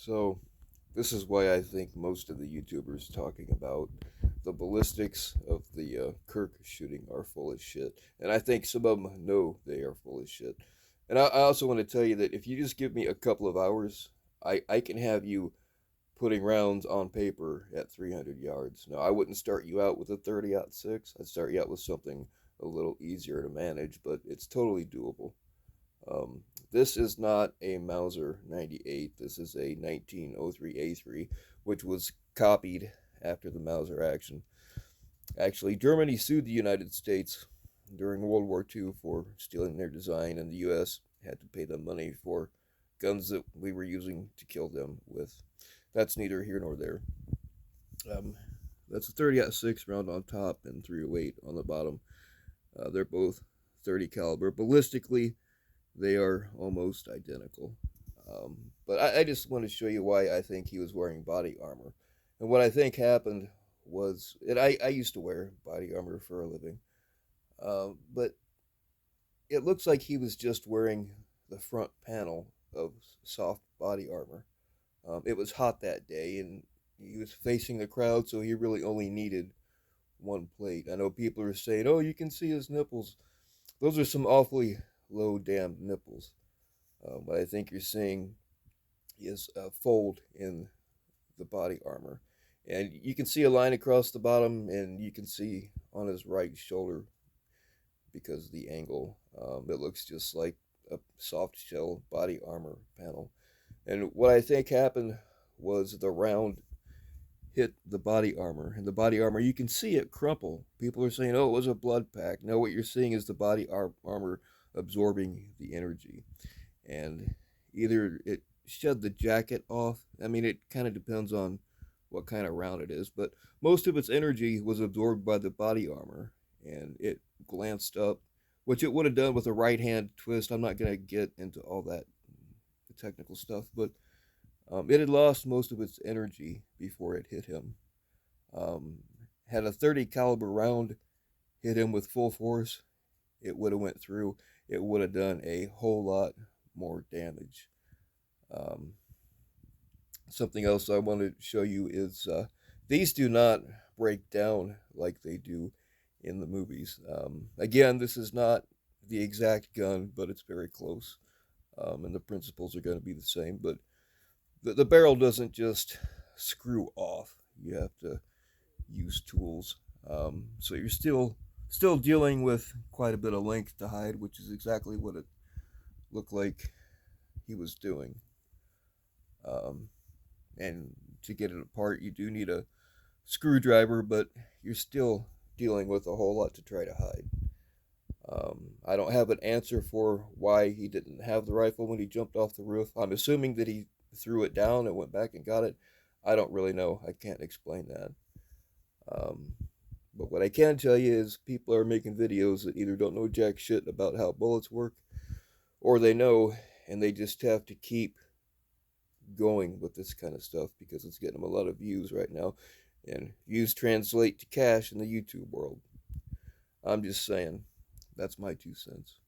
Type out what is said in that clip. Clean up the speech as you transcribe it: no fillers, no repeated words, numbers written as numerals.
So, this is why I think most of the YouTubers talking about the ballistics of the Kirk shooting are full of shit. And I think some of them know they are full of shit. And I also want to tell you that if you just give me a couple of hours, I can have you putting rounds on paper at 300 yards. Now, I wouldn't start you out with a 30-06. I'd start you out with something a little easier to manage, but it's totally doable. Um, this is not a Mauser 98. This is a 1903A3, which was copied after the Mauser action. Actually, Germany sued the United States during World War II for stealing their design, and the U.S. had to pay them money for guns that we were using to kill them with. That's neither here nor there. Um, that's a 30-06 round on top and 308 on the bottom. They're both 30 caliber. Ballistically, they are almost identical. But I just want to show you why I think he was wearing body armor. And what I think happened was, and I used to wear body armor for a living, but it looks like he was just wearing the front panel of soft body armor. It was hot that day, and he was facing the crowd, so he really only needed one plate. I know people are saying, "Oh, you can see his nipples." Those are some awfully low damned nipples. What I think you're seeing is a fold in the body armor. And you can see a line across the bottom, and you can see on his right shoulder because of the angle. It looks just like a soft shell body armor panel. And what I think happened was the round hit the body armor. And the body armor, you can see it crumple. People are saying, oh, it was a blood pack. No, what you're seeing is the body armor absorbing the energy. And either it shed the jacket off. I mean, it kind of depends on what kind of round it is, but most of its energy was absorbed by the body armor, and it glanced up, which it would have done with a right hand twist. I'm not going to get into all that technical stuff, but it had lost most of its energy before it hit him. Um, had a 30 caliber round hit him with full force, it would have went through. It would have done a whole lot more damage. Um, Something else I want to show you is these do not break down like they do in the movies. Again, this is not the exact gun, but it's very close, and the principles are going to be the same. But the barrel doesn't just screw off. You have to use tools. So you're still dealing with quite a bit of length to hide, which is exactly what it looked like he was doing. Um, and to get it apart, you do need a screwdriver, but you're still dealing with a whole lot to try to hide. I don't have an answer for why he didn't have the rifle when he jumped off the roof. I'm assuming that he threw it down and went back and got it. I don't really know. I can't explain that. Um, but what I can tell you is people are making videos that either don't know jack shit about how bullets work, or they know and they just have to keep going with this kind of stuff because it's getting them a lot of views right now. And views translate to cash in the YouTube world. I'm just saying, that's my 2 cents.